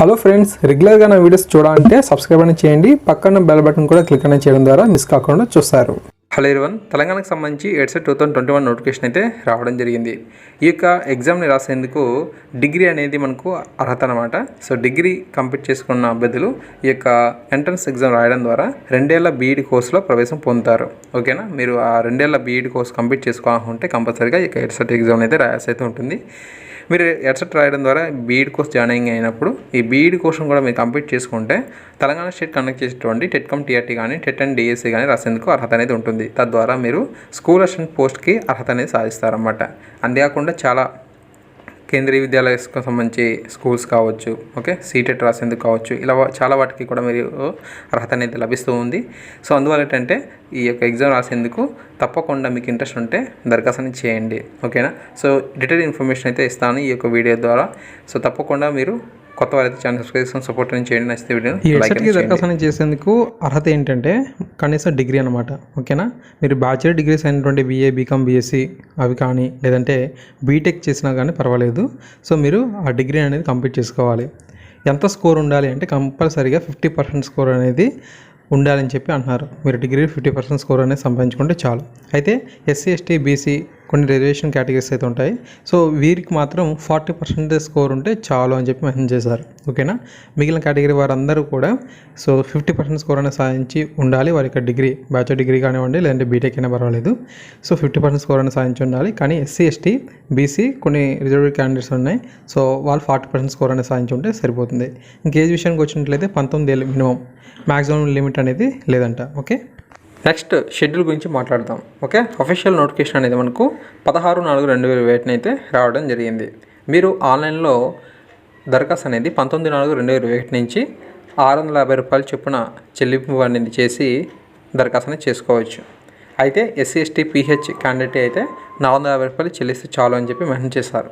Hello friends, రెగ్యులర్గా నా videos చూడాలంటే సబ్స్క్రైబ్ అని చేయండి. పక్కన బెల్ బటన్ కూడా క్లిక్ అని చేయడం ద్వారా మిస్ కాకుండా చూస్తారు. హలో ఎవరివన్, తెలంగాణకు సంబంధించి ఎడ్సెట్ 2021 నోటిఫికేషన్ అయితే రావడం జరిగింది. ఈ యొక్క ఎగ్జామ్ని రాసేందుకు డిగ్రీ అనేది మనకు అర్హత అనమాట. సో డిగ్రీ కంప్లీట్ చేసుకున్న అభ్యర్థులు ఈ యొక్క ఎంట్రన్స్ ఎగ్జామ్ రాయడం ద్వారా 2 ఏళ్ల బీఈడి కోర్సులో ప్రవేశం పొందుతారు. ఓకేనా, మీరు ఆ 2 ఏళ్ల బీఈడి కోర్సు కంప్లీట్ చేసుకోవాలనుకుంటే కంపల్సరీగా ఈ యొక్క ఎడ్సెట్ ఎగ్జామ్ అయితే రాయాల్సి అయితే ఉంటుంది. మీరు ఎడ్సెట్ రాయడం ద్వారా బీఈడి కోర్స్ జాయినింగ్ అయినప్పుడు ఈ బీఈడి కోర్సును కూడా మీరు కంప్లీట్ చేసుకుంటే తెలంగాణ స్టేట్ కండక్ట్ చేసేటువంటి టెట్కమ్ టీఆర్టీ కానీ టెట్ అండ్ డిఎస్సి కానీ రాసేందుకు అర్హత అనేది ఉంటుంది. తద్వారా మీరు స్కూల్ అసిస్టెంట్ పోస్ట్కి అర్హత అనేది సాధిస్తారన్నమాట. అంతేకాకుండా చాలా కేంద్రీయ విద్యాలయాలకు సంబంధించి స్కూల్స్ కావచ్చు, ఓకే, సీటెట్ రాసేందుకు కావచ్చు, ఇలా చాలా వాటికి కూడా మీరు అర్హత అనేది లభిస్తూ ఉంది. సో అందువల్ల ఏంటంటే ఈ యొక్క ఎగ్జామ్ రాసేందుకు తప్పకుండా మీకు ఇంట్రెస్ట్ ఉంటే దరఖాస్తు చేయండి. ఓకేనా, సో డీటెయిల్ ఇన్ఫర్మేషన్ అయితే ఇస్తాను ఈ యొక్క వీడియో ద్వారా. సో తప్పకుండా మీరు కొత్త వారైతే ఛానల్ సబ్స్క్రైబ్ చేసుకొని సపోర్ట్ చేయండి. నచ్చితే వీడియో ఎడ్సెట్కి దరఖాస్తు చేసేందుకు అర్హత ఏంటంటే కనీసం డిగ్రీ అనమాట. ఓకేనా, మీరు బ్యాచిలర్ డిగ్రీస్ అయినటువంటి బీఏ, బీకామ్, బీఎస్సీ అవి కానీ లేదంటే బీటెక్ చేసినా కానీ పర్వాలేదు. సో మీరు ఆ డిగ్రీ అనేది కంప్లీట్ చేసుకోవాలి. ఎంత స్కోర్ ఉండాలి అంటే కంపల్సరీగా 50% స్కోర్ అనేది ఉండాలని చెప్పి అంటున్నారు. మీరు డిగ్రీ 50% స్కోర్ అనేది సంపాదించుకుంటే చాలు. అయితే ఎస్సీ, ఎస్టీ, బీసీ కొన్ని రిజర్వేషన్ కేటగిరీస్ అయితే ఉంటాయి. సో వీరికి మాత్రం 40% స్కోర్ ఉంటే చాలు అని చెప్పి మెన్షన్ చేశారు. ఓకేనా, మిగిలిన కేటగిరీ వారందరూ కూడా సో 50% స్కోర్ అనేది సాధించి ఉండాలి. వారి యొక్క డిగ్రీ బ్యాచిలర్ డిగ్రీ కానివ్వండి లేదంటే బీటెక్ అయినా పర్వాలేదు. సో 50% స్కోర్ అనేది సాధించి ఉండాలి. కానీ ఎస్సీ, ఎస్టీ, బీసీ కొన్ని రిజర్వ్డ్ క్యాండిడేట్స్ ఉన్నాయి. సో వాళ్ళు 40% స్కోర్ అనేది సాధించి ఉంటే సరిపోతుంది. ఇంకేజ్ విషయానికి వచ్చినట్లయితే 19 ఏళ్ళు మినిమం, మ్యాక్సిమం లిమిట్ అనేది లేదంట. ఓకే, నెక్స్ట్ షెడ్యూల్ గురించి మాట్లాడదాం. ఓకే, అఫీషియల్ నోటిఫికేషన్ అనేది మనకు 16/4/2021 అయితే రావడం జరిగింది. మీరు ఆన్లైన్లో దరఖాస్తు అనేది 19/4/2021 నుంచి ₹650 చొప్పున చెల్లింపు అనేది చేసి దరఖాస్తు అనేది చేసుకోవచ్చు. అయితే ఎస్సీ, ఎస్టీ, పీహెచ్ క్యాండిడేట్ అయితే ₹450 చెల్లిస్తే చాలు అని చెప్పి మెన్షన్ చేశారు.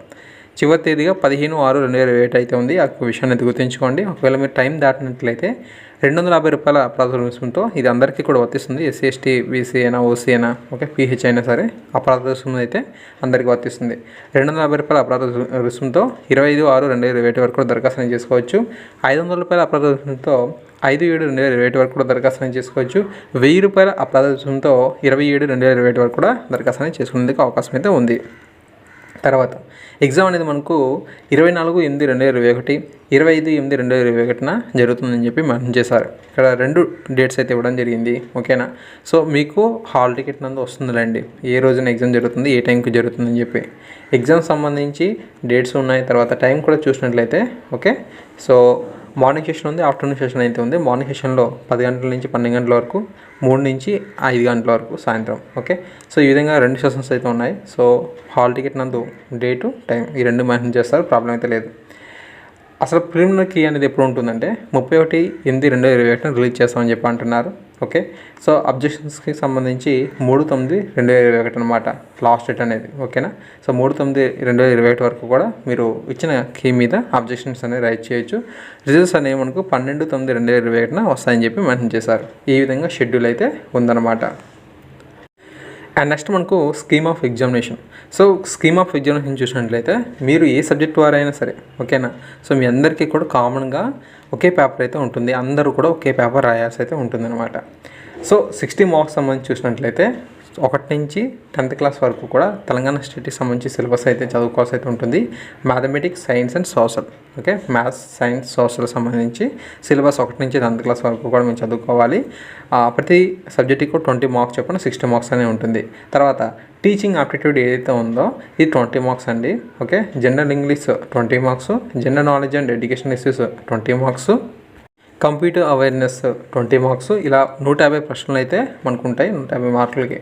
చివరి తేదీగా 15/6/2021 అయితే ఉంది. ఆ విషయాన్ని అయితే గుర్తుంచుకోండి. ఒకవేళ మీరు టైం దాటినట్లయితే ₹250 అపరాధ రుసుముతో ఇది అందరికీ కూడా వర్తిస్తుంది. ఎస్సీ, ఎస్టీ, బీసీ అయినా, ఓసీ అయినా, ఓకే, పీహెచ్ అయినా సరే అపరాధ రుసుము అయితే అందరికీ వర్తిస్తుంది. ₹250 అపరాధ రుసుముతో 25/6/2021 వరకు కూడా దరఖాస్తు చేసుకోవచ్చు. ₹500 అపరాధ రుసుముతో 5/7/2021 వరకు కూడా దరఖాస్తు చేసుకోవచ్చు. ₹1000 అపరాధ రుసుముతో 27/2021 వరకు కూడా దరఖాస్తు చేసుకునేందుకు అవకాశం అయితే ఉంది. తర్వాత ఎగ్జామ్ అనేది మనకు 24/8/2021, 25/8/2021 జరుగుతుందని చెప్పి మెన్షన్ చేశారు. ఇక్కడ 2 డేట్స్ అయితే ఇవ్వడం జరిగింది. ఓకేనా, సో మీకు హాల్ టికెట్ నందు వస్తుందిలేండి ఏ రోజున ఎగ్జామ్ జరుగుతుంది, ఏ టైంకి జరుగుతుందని చెప్పి. ఎగ్జామ్ సంబంధించి డేట్స్ ఉన్నాయి. తర్వాత టైం కూడా చూసినట్లయితే ఓకే, సో మార్నింగ్ సెషన్ ఉంది, ఆఫ్టర్నూన్ సెషన్ అయితే ఉంది. మార్నింగ్ సెషన్లో 10 గంటల నుంచి 12 గంటల వరకు, 3 నుంచి 5 గంటల వరకు సాయంత్రం. ఓకే, సో ఈ విధంగా 2 సెషన్స్ అయితే ఉన్నాయి. సో హాల్ టికెట్ నందు డేటు, టైం ఈ 2 మెన్షన్ చేస్తారు. ప్రాబ్లం అయితే లేదు. అసలు ప్రిలిమినరీ కీ అనేది ఎప్పుడు ఉంటుందంటే 31/8/2021 రిలీజ్ చేస్తామని చెప్పి అంటున్నారు. ఓకే, సో అబ్జెక్షన్స్కి సంబంధించి 3/9/2021 అనమాట లాస్ట్ డేట్ అనేది. ఓకేనా, సో 3/9/2021 వరకు కూడా మీరు ఇచ్చిన కీ మీద అబ్జెక్షన్స్ అనేది రైట్ చేయొచ్చు. రిజల్ట్స్ అనేవి మనకు 12/9/2021 వస్తాయని చెప్పి మెన్షన్ చేశారు. ఈ విధంగా షెడ్యూల్ అయితే ఉందన్నమాట. అండ్ నెక్స్ట్ మనకు scheme of examination. So scheme of examination చూసినట్లయితే మీరు ఏ సబ్జెక్ట్ వారైనా సరే ఓకేనా, సో మీ అందరికీ కూడా కామన్గా ఒకే పేపర్ అయితే ఉంటుంది. అందరూ కూడా ఒకే పేపర్ రాయాల్సి అయితే ఉంటుందన్నమాట. సో 60 మార్క్స్ సంబంధించి చూసినట్లయితే 1 నుంచి 10th క్లాస్ వరకు కూడా తెలంగాణ స్టేట్కి సంబంధించి సిలబస్ అయితే చదువుకోవాల్సి అయితే ఉంటుంది. Mathematics, science and social, okay, maths, science, social సంబంధించి సిలబస్ 1 నుంచి 10th క్లాస్ వరకు కూడా మేము చదువుకోవాలి. ప్రతి సబ్జెక్ట్కి కూడా 20 మార్క్స్ చొప్పున 60 మార్క్స్ అనే ఉంటుంది. తర్వాత టీచింగ్ ఆప్టిట్యూడ్ ఏదైతే ఉందో ఇది 20 మార్క్స్ అండి. Okay, general English 20 marks, general knowledge and education issues 20 marks, computer awareness 20 marks, ఇలా 150 ప్రశ్నలు అయితే మనకు ఉంటాయి 150 మార్కులకి.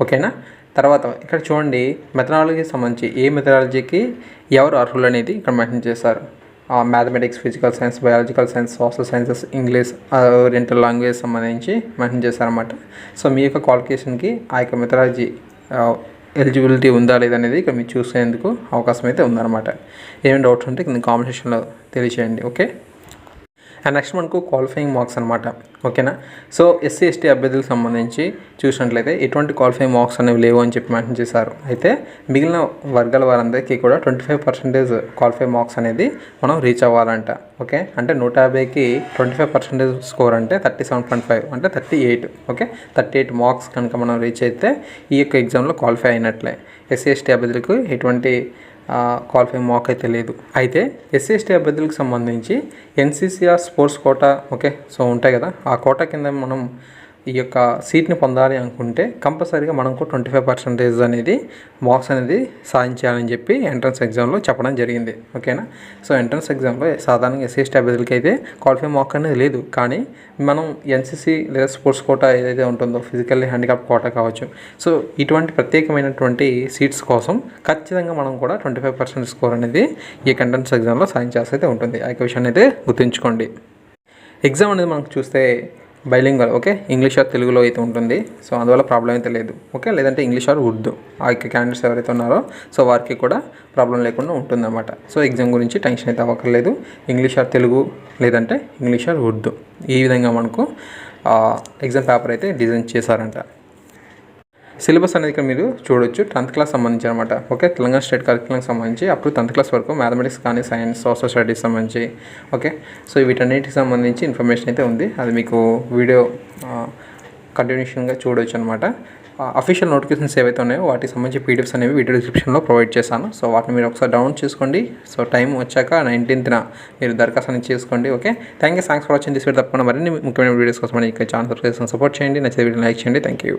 ఓకేనా, తర్వాత ఇక్కడ చూడండి మెథడాలజీకి సంబంధించి ఏ మెథడాలజీకి ఎవరు అర్హులు అనేది ఇక్కడ మెన్షన్ చేశారు. Mathematics, physical science, biological science, social sciences, English, oriental language సంబంధించి మెన్షన్ చేశారన్నమాట. సో మీ యొక్క క్వాలిఫికేషన్కి ఆ యొక్క మెథడాలజీ ఎలిజిబిలిటీ ఉందా లేదనేది ఇక్కడ మీరు చూసేందుకు అవకాశం అయితే ఉందన్నమాట. ఏమైనా డౌట్స్ ఉంటే కింద కామెంట్ సెక్షన్లో తెలియచేయండి. ఓకే, అండ్ నెక్స్ట్ మనకు క్వాలిఫైయింగ్ మార్క్స్ అనమాట. ఓకేనా. సో ఎస్సీ ఎస్టీ అభ్యర్థులకు సంబంధించి చూసినట్లయితే ఎటువంటి క్వాలిఫైయింగ్ మార్క్స్ అనేవి లేవు అని చెప్పి మెన్షన్ చేశారు. అయితే మిగిలిన వర్గాల వారందరికీ కూడా 25% క్వాలిఫై మార్క్స్ అనేది మనం రీచ్ అవ్వాలంట. ఓకే, అంటే 150కి 25% స్కోర్ అంటే 37.5 అంటే 38. ఓకే, 38 మార్క్స్ కనుక మనం రీచ్ అయితే ఈ యొక్క ఎగ్జామ్లో క్వాలిఫై అయినట్లే. ఎస్సీ ఎస్టీ అభ్యర్థులకు ఎటువంటి క్వాలిఫైయింగ్ మార్క్ అయితే లేదు. అయితే ఎస్సీ ఎస్టీ అభ్యర్థులకు సంబంధించి NCCR sports quota okay so ఉంటాయి కదా, ఆ కోటా కింద మనం ఈ యొక్క సీట్ని పొందాలి అనుకుంటే కంపల్సరీగా మనకు 25% అనేది మార్క్స్ అనేది సాధించాలని చెప్పి ఎంట్రన్స్ ఎగ్జామ్లో చెప్పడం జరిగింది. ఓకేనా. సో ఎంట్రన్స్ ఎగ్జామ్లో సాధారణంగా ఎస్సీ ఎస్టీ అభ్యర్థులకి అయితే క్వాలిఫై మార్క్ అనేది లేదు. కానీ మనం ఎన్సీసీ లేదా స్పోర్ట్స్ కోటా ఏదైతే ఉంటుందో ఫిజికల్లీ హ్యాండిక్యాప్ కోటా కావచ్చు, సో ఇటువంటి ప్రత్యేకమైనటువంటి సీట్స్ కోసం ఖచ్చితంగా మనం కూడా 25% స్కోర్ అనేది ఈ ఎంట్రన్స్ ఎగ్జామ్లో సాధించాల్సి అయితే ఉంటుంది. ఆ యొక్క విషయాన్ని అయితే గుర్తుంచుకోండి. ఎగ్జామ్ అనేది మనకు చూస్తే బైలింగ్వల్ ఓకే, ఇంగ్లీష్ ఆర్ తెలుగులో అయితే ఉంటుంది. సో అందువల్ల ప్రాబ్లం అయితే లేదు. ఓకే, లేదంటే ఇంగ్లీష్ ఆర్ ఉర్దూ ఆ యొక్క క్యాండిడేట్స్ ఎవరైతే ఉన్నారో సో వారికి కూడా ప్రాబ్లం లేకుండా ఉంటుందన్నమాట. సో ఎగ్జామ్ గురించి టెన్షన్ అయితే అవ్వక్కర్లేదు. ఇంగ్లీష్ ఆర్ తెలుగు లేదంటే ఇంగ్లీష్ ఆర్ ఉర్దూ ఈ విధంగా మనకు ఎగ్జామ్ పేపర్ అయితే డిజైన్ చేశారంట. సిలబస్ అనేది ఇక్కడ మీరు చూడొచ్చు 10th క్లాస్ సంబంధించి అనమాట. ఓకే, తెలంగాణ స్టేట్ కరికులంకి సంబంధించి అప్ టు 10th క్లాస్ వరకు మ్యాథమెటిక్స్ కానీ సైన్స్ సోషల్ స్టడీస్ సంబంధించి. ఓకే, సో వీటన్నిటికి సంబంధించి ఇన్ఫర్మేషన్ అయితే ఉంది. అది మీకు వీడియో కంటిన్యూషన్గా చూడొచ్చు అనమాట. అఫీషియల్ నోటిఫికేషన్స్ ఏవైతే ఉన్నాయో వాటికి సంబంధించి పీడిఎఫ్స్ అనేవి వీడియో డిస్క్రిప్షన్లో ప్రొవైడ్ చేశాను. సో వాటిని మీరు ఒకసారి డౌన్లోడ్ చేసుకోండి. సో టైం వచ్చాక 19th మీరు దరఖాస్తు అనేది చేసుకోండి. Okay, thanks for watching this video. తప్పకుండా మరిన్ని ముఖ్యమైన వీడియోస్ కోసం మన ఛానల్ సబ్స్క్రైబ్ సపోర్ట్ చేయండి. నచ్చితే వీడియో లైక్ చేయండి. Thank you.